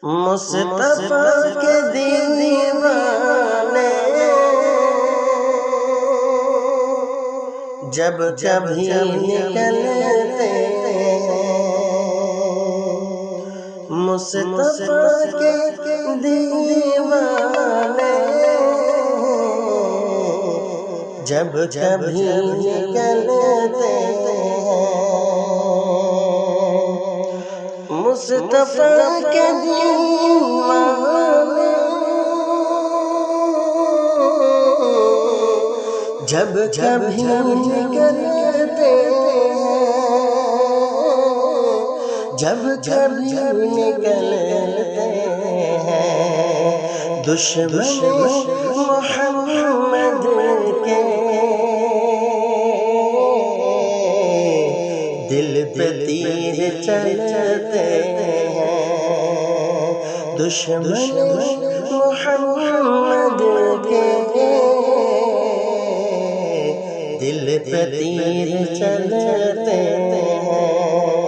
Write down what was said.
مصطفیٰ کے دیوانے جب کبھی نکلتے مصطفیٰ کے دیوانے جب کبھی نکلتے مصطفیٰ کے دیوانے جب کبھی نکلتے جب کبھی نکلتے ہیں دشمن محمد کے دل پہ تیر چلتے ہیں دشمن محمد کے دل پہ تیر چلتے ہیں